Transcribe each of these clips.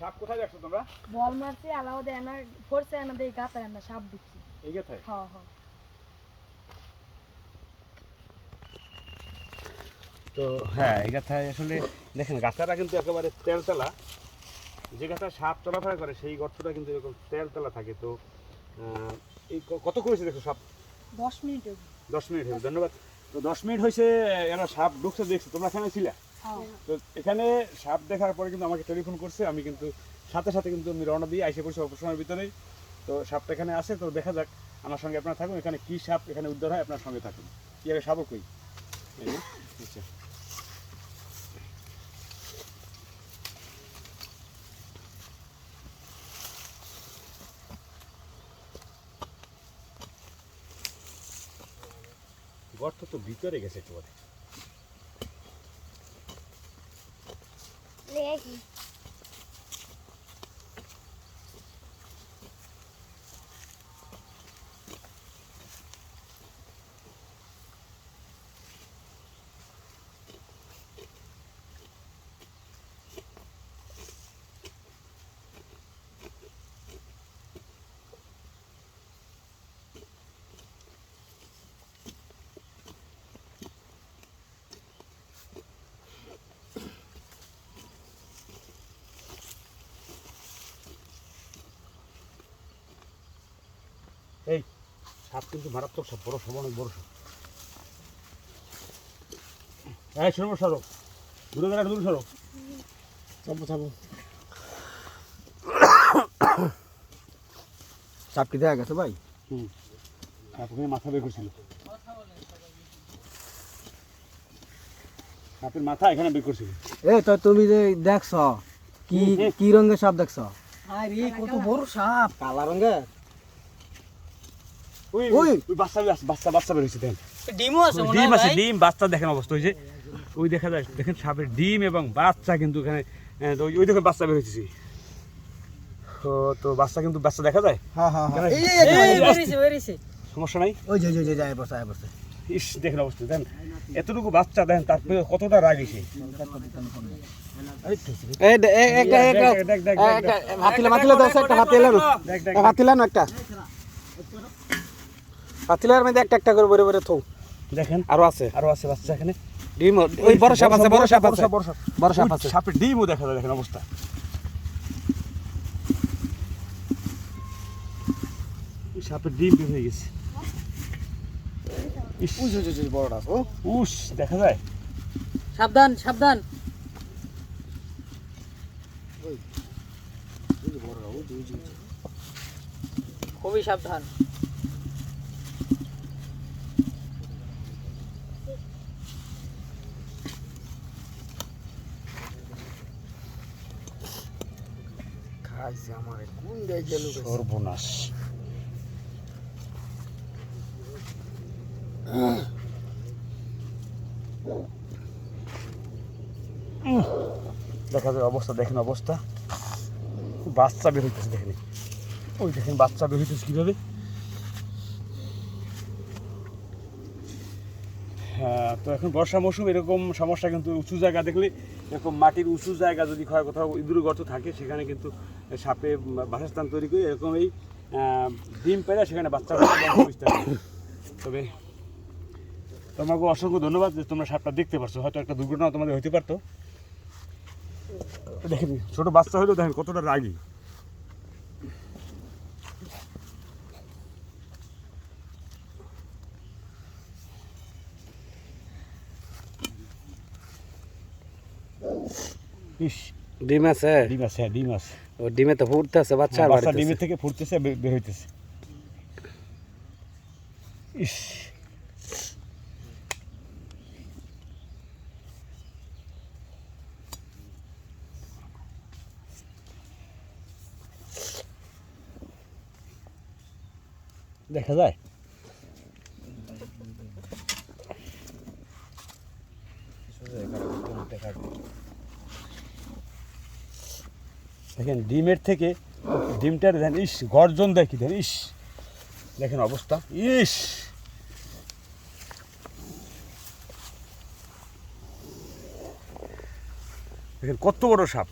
সাপ কোথায় দেখছো তোমরা? বল মারছে আলাও দেয় না, ফোরছে না দেই গাতায় না সাপ দেখছি। এই গাথায়? হ্যাঁ হ্যাঁ। তো হ্যাঁ, এই গাথায় আসলে দেখেন গাছাটা কিন্তু একেবারে তেলতেলা। যে গাথায় সাপ চলাফেরা করে সেই গর্তটা কিন্তু এরকম তেলতেলা থাকে। তো এই কত করেছে দেখো সাপ? 10 মিনিট। 10 মিনিট হয়েছে, ধন্যবাদ। তো 10 মিনিট হয়েছে এরা সাপ ঢুকছে দেখছো, তোমরা এখানে ছিলা? তো এখানে সাপ দেখার পরে কিন্তু আমাকে টেলিফোন করছে, আমি কিন্তু সাথে সাথে কিন্তু আমি রওনা দিয়ে আইসে পড়ছি অল্প সময়ের ভিতরেই। তো সাপটা এখানে আছে, তো দেখা যাক। আমার সঙ্গে আপনারা থাকুন, এখানে কী সাপ এখানে উদ্ধার হয় আপনার সঙ্গে থাকুন। কি আগে সাপও কই? আচ্ছা, গর্ত তো ভিতরে গেছে একেবারে। এই সাপ কিন্তু মারাত্মক সাপ, বড় সাপ, অনেক বড় সাপ। হ্যাঁ, সরো সরো, দূরে দাঁড়া, দূরে সরো। চাপো চাপো। সাপ কি দেখা গেছে ভাই? সাপ ওখানে মাথা বের করছিল, সাপের মাথা এখানে বের করছিল। এ তো তুমি যে দেখছ কি কি রঙের সাপ দেখছ? আরে কত বড় সাপ, কালা রঙের। ওই ওই ওই বাচ্চা বাচ্চা বাচ্চা বের হয়েছে, দেখেন ডিমও আছে মনে ডিম হয় আছে, ভাই। ডিম বাচ্চা দেখেন অবস্থা। ওই যে ওই দেখা যায়, দেখেন সাপের ডিম এবং বাচ্চা কিন্তু এখানে। ওই দেখেন বাচ্চা বের হয়েছে। তো বাচ্চা কিন্তু বাচ্চা দেখা যায়। হ্যাঁ হ্যাঁ হ্যাঁ। এই, এই বেরিয়েছে বেরিয়েছে। সমস্যা নাই। ওই যে যে যায় বসে বসে। ইস, দেখেন অবস্থা, দেখেন এতটুকু বাচ্চা, দেখেন তারপরে কতটা রাগি সে। এই একটা একটা হাতিলা মাতিলা দাও, একটা হাতিলা নাও, হাতিলা নাও, একটা হাতিলার মধ্যে একটা একটা করে বড় বড় থৌ। দেখেন আরো আছে বাচ্চা এখানে। ডিম। ওই বড় সাপ আছে, বড় সাপ আছে, বড় সাপ ওই আছে। সাপের ডিমও দেখা যায়, দেখেন অবস্থা। ওই সাপের ডিম বের হয়ে গেছে। ইস, বড়টা আছে। উস, দেখা যায়। সাবধান সাবধান। খুবই সাবধান। খাইছে আমারে কোন দেয় গেল? সর্বনাশ। দেখা যায় অবস্থা, দেখেন অবস্থা। বাচ্চা বের হইতেছে, দেখেন ওই দেখেন বাচ্চা বের হইতেছে কীভাবে। হ্যাঁ, তো এখন বর্ষা মৌসুম, এরকম সমস্যা কিন্তু উঁচু জায়গা দেখলে, এরকম মাটির উঁচু জায়গা যদি হয়, কোথাও ইঁদুর গর্ত থাকে, সেখানে কিন্তু সাপে বাসস্থান তৈরি করে এরকম এই ডিম পেড়ে সেখানে বাচ্চা বিস্তার করে। তবে তোমাকে অসংখ্য ধন্যবাদ যে তোমরা সাপটা দেখতে পারছো। হয়তো একটা দুর্ঘটনা তোমাদের হইতে পারতো। দেখেন ছোট বাচ্চা হইলেও দেখেন কতটা রাগী। ইস, ডিম আছে, ডিম আছে, হ্যাঁ ডিম আছে। ও ডিমে তো ফুটতেছে বাচ্চা, আর বাচ্চা বাড়িতেছে। ডিমের থেকে ফুটতেছে, বের হইতেছে। ইস, দেখা যায়। দেখেন ডিমের থেকে ডিমটার দেখেন, ইস গর্জন দেখি, দেখেন ইস, দেখেন অবস্থা। ইস, দেখেন কত বড় সাপ।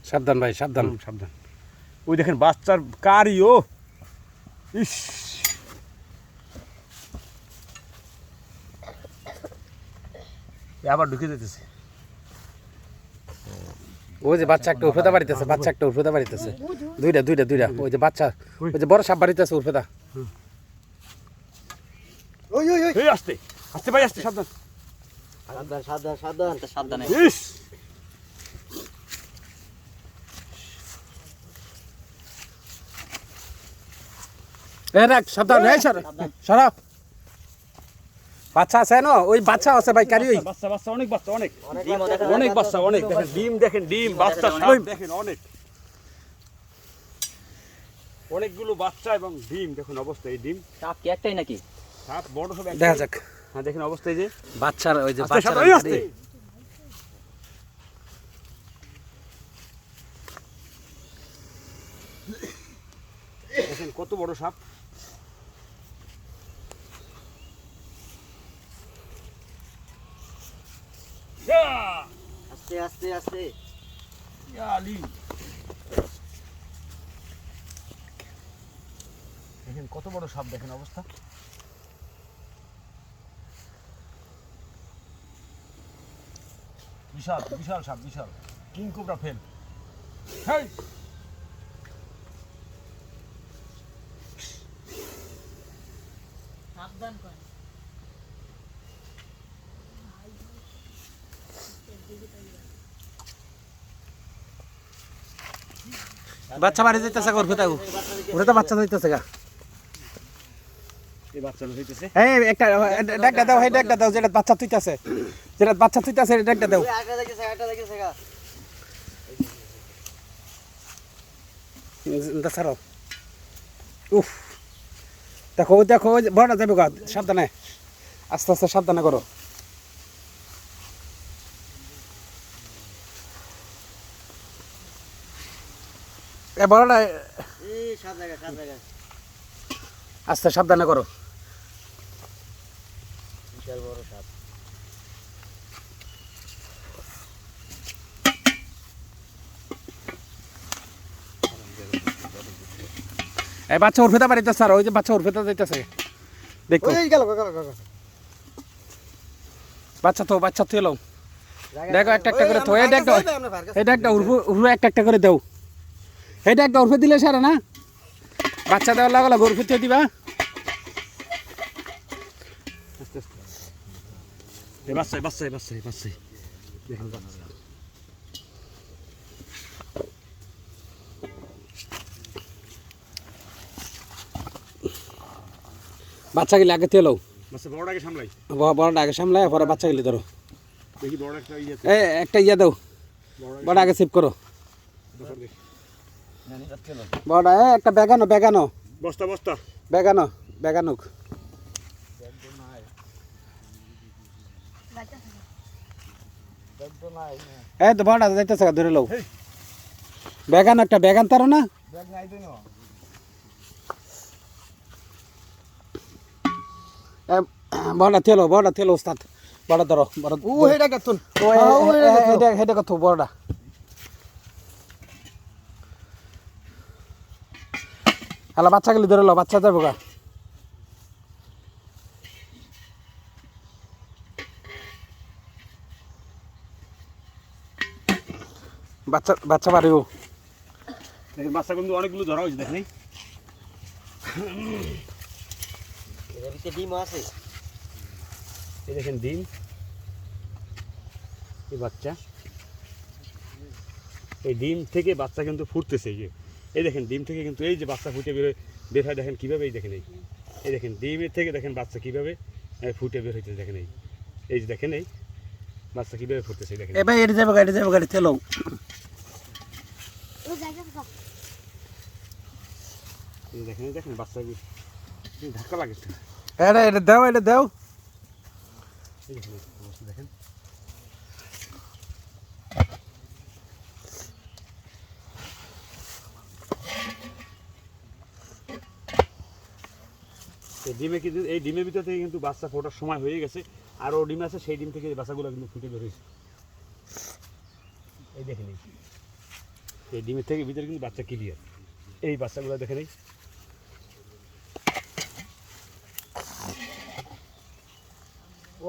সাবধান ভাই সাবধান। সাবধান। ওই দেখেন বাচ্চার কারি ও ইস, আবার ঢুকে যেতেছে। ওই যে বাচ্চা একটা উর্ফেদা বাড়িতেছে, বাচ্চা একটা উর্ফেদা বাড়িতেছে। দুইটা দুইটা দুইটা ওই যে বাচ্চা, ওই যে বড় সাপ বাড়িতেছে উর্ফেদা। এই আস্তে আস্তে ভাই, আস্তে, সাবধান। সাবধানে। ইস, রাখ সাবধান। এই সরা বাচ্চা আছে না, ওই বাচ্চা আছে ভাই কারি। ওই বাচ্চা বাচ্চা অনেক বাচ্চা, অনেক ডিমও দেখা অনেক যায়। বাচ্চা, অনেক। দেখেন ডিম, দেখেন ডিম, বাচ্চা দেখেন, সাপ দেখেন অনেক, অনেকগুলো বাচ্চা এবং ডিম। দেখুন অবস্থা, এই ডিম সাপ কি একটাই নাকি? সাপ বড় সব দেখা যাক হ্যাঁ, দেখেন অবস্থা এই যে বাচ্চার, ওই যে আস্তে, বাচ্চার সাবধান, এই আস্তে। দেখেন কত বড় সাপ। আস্তে আস্তে আস্তে। দেখেন কত বড় সাপ, দেখেন অবস্থা। বিশাল বিশাল সাপ, বিশাল কিং কোবরা ফেল। হেই, সাবধান কর। বাচ্চা বাড়ি যাইতেছে উর্ফেদা, উর্ফেদা বাচ্চা যাইতেছে গা। এই বাচ্চাটা হইতেছে। এই একটা ডাকটা দাও, এই ডাকটা দাও, যেটা বাচ্চা তুইতাছে, যেটা বাচ্চা তুইতাছে এটা ডাকটা দাও। ছাড়ো। উফ, দেখো দেখো ওই যে বড়টা যাবে গা, সাবধানে, আস্তে আস্তে সাবধানে করো। এ বড়টা আস্তে সাবধানে করো। বিশাল বড় সাপ। এই বাচ্চা উর্ফেদা বাড়িতে স্যার, ওই যে বাচ্চা উর্ফেদা যাইতেছে দেখো। বাচ্চা তো, বাচ্চা তো এলো, দেখো একটা একটা করে তো। এটা একটা, এটা একটা উর্ফে একটা একটা করে দেও। এটা একটা উর্ফে দিলে সারা না, বাচ্চা দেওয়ার লাগলো উর্ফে তো দিবা। এই বাচ্চা বাচ্চা বাচ্চা বাচ্চা দেখেন বাচ্চা। বাচ্চা গেলে আগে তেলো, বাচ্চা বড়টাকে সামলাই। বড়টা আগে সামলায়, পরে বাচ্চা গেলে ধরো। দেখি বড় একটা ইয়ে এ একটা ইয়া দাও, বড় আগে সেভ করো। বড় একটা বেগানো, বেগানো বস্তা বস্তা বেগানো, বেগানুক। এই তো বড়টা যাইতেছে, ধরে লও। বেগান একটা, বেগান তারো না। বড়টা তেলো, বড়টা তেলো ওস্তাদ, বড় ধরো, বড়। ও হেডা কাতুন, ও হেডা হেডা কত বড়টা। হ্যালো, বাচ্চা গেলে ধরে লো, বাচ্চা যাবো গা। বাচ্চা বাচ্চা বাড়িও। দেখেন বাচ্চা কিন্তু অনেকগুলো ধরা হয়েছে, দেখেন এর ভিতরে ডিম আছে। এই দেখেন ডিম, এই বাচ্চা, এই ডিম থেকে বাচ্চা কিন্তু ফুটতেছে। এই দেখেন ডিম থেকে কিন্তু এই যে বাচ্চা ফুটে বের হয়, দেখেন কীভাবে। এই দেখেন এই দেখেন ডিমের থেকে দেখেন বাচ্চা কীভাবে ফুটে বের হইতেছে। দেখেন এই যে দেখেন এই বাচ্চা কীভাবে ফুটতেছে, দেখেন। এ ভাই এটা যাবো গাড়ি, যাবো গাড়ি তেলো। এই দেখেন দেখেন বাচ্চা ধাক্কা লাগে। এটা এটা দাও, এটা দাও। এই দেখেন অবস্থা দেখেন। এই ডিমে কিন্তু এই ডিমের ভিতর থেকে কিন্তু বাচ্চা ফোটার সময় হয়ে গেছে। আরও ডিম আছে, সেই ডিম থেকে এই বাচ্চাগুলো কিন্তু ফুটে বের হয়েছে। এই দেখে নেই, এই ডিমের থেকে ভিতরে কিন্তু বাচ্চা ক্লিয়ার। এই বাচ্চাগুলো দেখে নেই,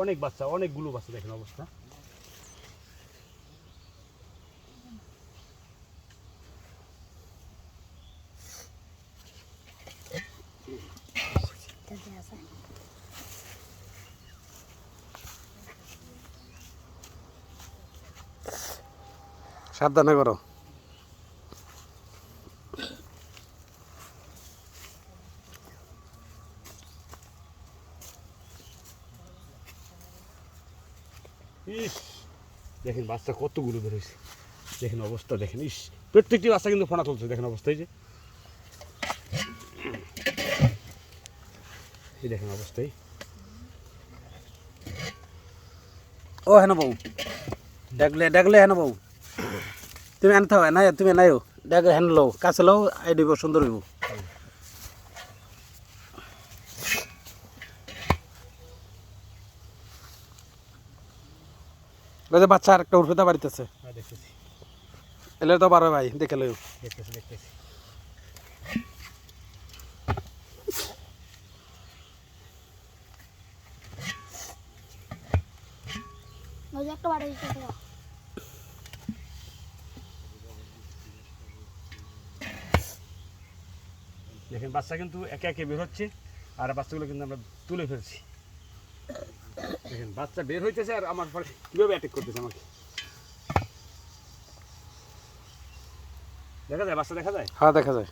অনেক বাচ্চা, অনেকগুলো বাচ্চা দেখেন অবস্থা। সাবধানে করো। ইস দেখেন বাচ্চা কতগুলো বেরোয়েছে, দেখেন অবস্থা দেখেন। ইস প্রত্যেকটি বাচ্চা কিন্তু ফোনা তুলছে, দেখেন অবস্থা। এই যে এই দেখেন অবস্থায়। ও হেন বউ ডাকলে ডাকলে হেন বউ তুমি এনে থাও না, তুমি নাইও ডাকলে হেন লও, কাছে লও, আই দিব সুন্দর হইব। ওই যে বাচ্চা আরেকটা উঠে বাড়িতেছে, দেখতেছি এলে তো পারো ভাই, দেখে লইও। দেখতেছি দেখতেছি। ওই যে একটা বাড়ি দিতে দাও। দেখেন বাচ্চা কিন্তু একে একে বের হচ্ছে, আর বাচ্চাগুলো কিন্তু আমরা তুলে ফেলছি। দেখেন বাচ্চা বের হইতেছে, আর আমার পরে কীভাবে অ্যাটাক করতেছে আমাকে। দেখা যায় বাচ্চা, দেখা যায়। হ্যাঁ দেখা যায়।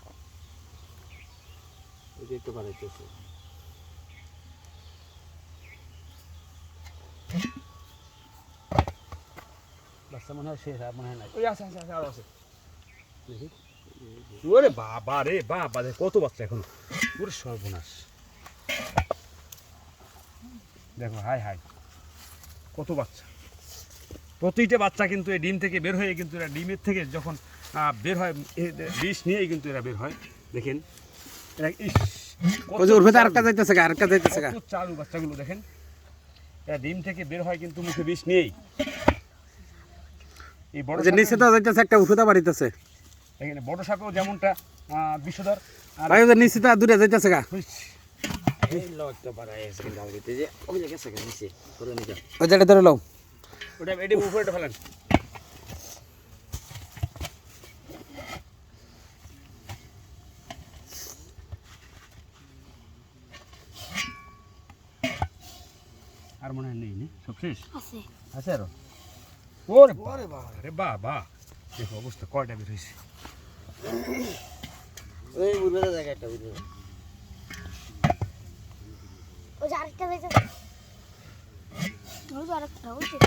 ওই যে একটু বাড়াইতেছে। বাচ্চা মনে হয় শেষ, আর মনে হয় নাই। ওই আছে আছে আছে, আরো আছে দেখি। ওরে বাবা রে বাবা, কত বাচ্চা এখন, পুরো সর্বনাশ। দেখো হাই হাই কত বাচ্চা। প্রতিটা বাচ্চা কিন্তু এই ডিম থেকে বের হয়ে কিন্তু এরা ডিমের থেকে যখন বের হয় বিষ নিয়েই কিন্তু এরা বের হয়। দেখেন এরা ওই যে উঠবে তো আরেকটা যাইতেছে গা, আরেকটা যাইতেছে গা। চালু বাচ্চাগুলো দেখেন, এরা ডিম থেকে বের হয় কিন্তু মুখে বিষ নিয়েই। এই বড় যে নিচে তো যাইতেছে একটা, উঠে তো বাড়িতেছে। এখানে বড় সাপেও যেমনটা বিষধর, আর ভাই ওদের নিচে তো দূরে যাইতেছে গা। এই লটটা বাড়াই আছে কিন্তু আলগিতে যে ওই যে গেছে নিচে করে নিয়ে যাও। ওই যেটা ধরে লও। ওটা এটি উপরে ফেলেন। আর মনে হয় নেই, সব শেষ আছে আছে আরো। ওরে বাবা রে বাবা, দেখো অবস্থা কয়টা বের হয়েছে। ওই উড়বে জায়গা একটা উড়বে। ওই যে আরেকটা যাইতে ওই যে আরেকটা ওই যে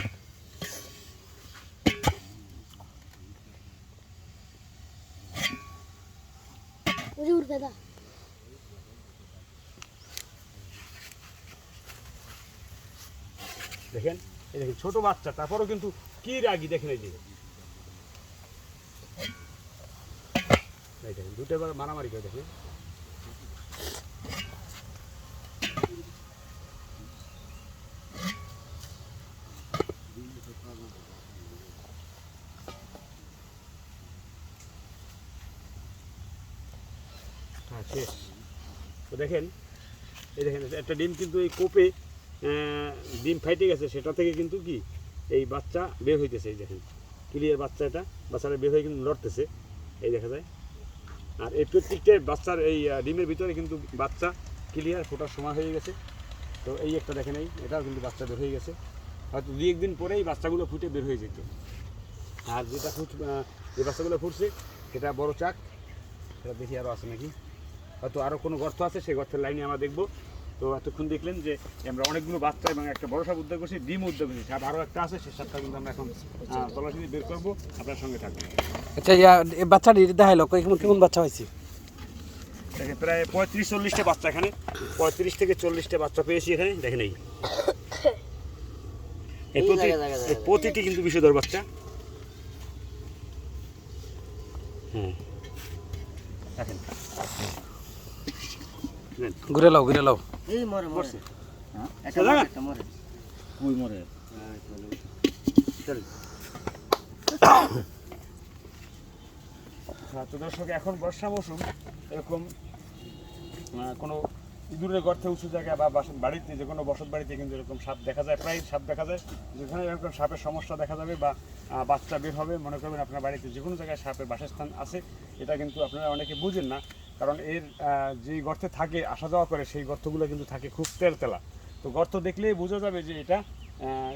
ওই যে উঠবে দা। দেখেন এই দেখেন ছোট বাচ্চা, তারপরেও কিন্তু কি রাগি দেখেন। এই যে দেখেন দুটো বার মারামারি করে দেখেন। হ্যাঁ শেষ। তো দেখেন এই দেখেন একটা ডিম কিন্তু এই কোপে ডিম ফাইটে গেছে, সেটা থেকে কিন্তু কি এই বাচ্চা বের হইতেছে। এই দেখেন ক্লিয়ার বাচ্চা, এটা বাচ্চাটা বের হয়ে কিন্তু লড়তেছে, এই দেখা যায়। আর এই প্রত্যেকটা বাচ্চার এই ডিমের ভিতরে কিন্তু বাচ্চা ক্লিয়ার ফোটার সময় হয়ে গেছে। তো এই একটা দেখেন, এটাও কিন্তু বাচ্চা বের হয়ে গেছে। হয়তো 2-1 দিন পরেই বাচ্চাগুলো ফুটে বের হয়ে যেত। আর যেটা যে বাচ্চাগুলো ফুটছে সেটা বড় চাক, সেটা দেখি আরও আছে নাকি, হয়তো আরও কোনো গর্ত আছে, সেই গর্তের লাইনে আমরা দেখবো। তো এতক্ষণ দেখলেন যে আমরা অনেকগুলো বাচ্চা এবং একটা বড় সাপ উদ্ধার করছি, ডিম উদ্ধার করছি। সাপ আরও একটা আছে, সেই সাপটা কিন্তু আমরা এখন তল্লাশি বের করবো, আপনার সঙ্গে থাকবো। আচ্ছা এই বাচ্চাটি দেখাইলো কেমন বাচ্চা হয়েছে। দেখেন প্রায় 35-40টা বাচ্চা, এখানে 35 থেকে 40টা বাচ্চা পেয়েছি এখানে। দেখেন এই প্রতিটি কিন্তু বিষধর বাচ্চা। হ্যাঁ দেখেন ঘুরে লাও ঘুরে লাও। এই মরে মরে মরছে। একটা জায়গা? মরে, একটা মরে কই মরে চল। তো দর্শক এখন বর্ষা মৌসুম এরকম কোনো ইঁদুরের গর্তে উঁচু জায়গা বা বাড়িতে যে কোনো বসত বাড়িতে কিন্তু এরকম সাপ দেখা যায়, প্রায় সাপ দেখা যায়। যেখানে এরকম সাপের সমস্যা দেখা যাবে বা বাচ্চা বের হবে, মনে করবেন আপনার বাড়িতে যে কোনো জায়গায় সাপের বাসস্থান আছে, এটা কিন্তু আপনারা অনেকে বুঝেন না। কারণ এর যেই গর্তে থাকে আসা যাওয়া করে সেই গর্তগুলো কিন্তু থাকে খুব তেলতেলা। তো গর্ত দেখলেই বোঝা যাবে যে এটা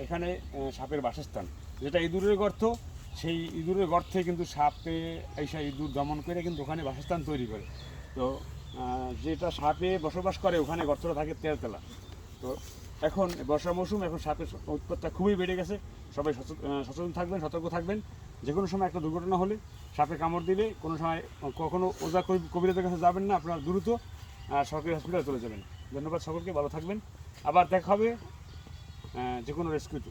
এখানে সাপের বাসস্থান। যেটা ইঁদুরের গর্ত, সেই ইঁদুরের গর্তে কিন্তু সাপে এইসব ইঁদুর দমন করে কিন্তু ওখানে বাসস্থান তৈরি করে। তো যেটা সাপে বসবাস করে ওখানে গর্তটা থাকে তেলতেলা। তো এখন বর্ষা মৌসুম, এখন সাপের উৎপাতটা খুবই বেড়ে গেছে। সবাই সচেতন থাকবেন, সতর্ক থাকবেন। যে কোনো সময় একটা দুর্ঘটনা হলে, সাপে কামড় দিলে কোনো সময় কখনো ওঝা কবিরাজের কাছে যাবেন না, আপনারা দ্রুত সরকারি হসপিটালে চলে যাবেন। ধন্যবাদ সকলকে, ভালো থাকবেন। আবার দেখা হবে যে কোনো রেস্কিউতে।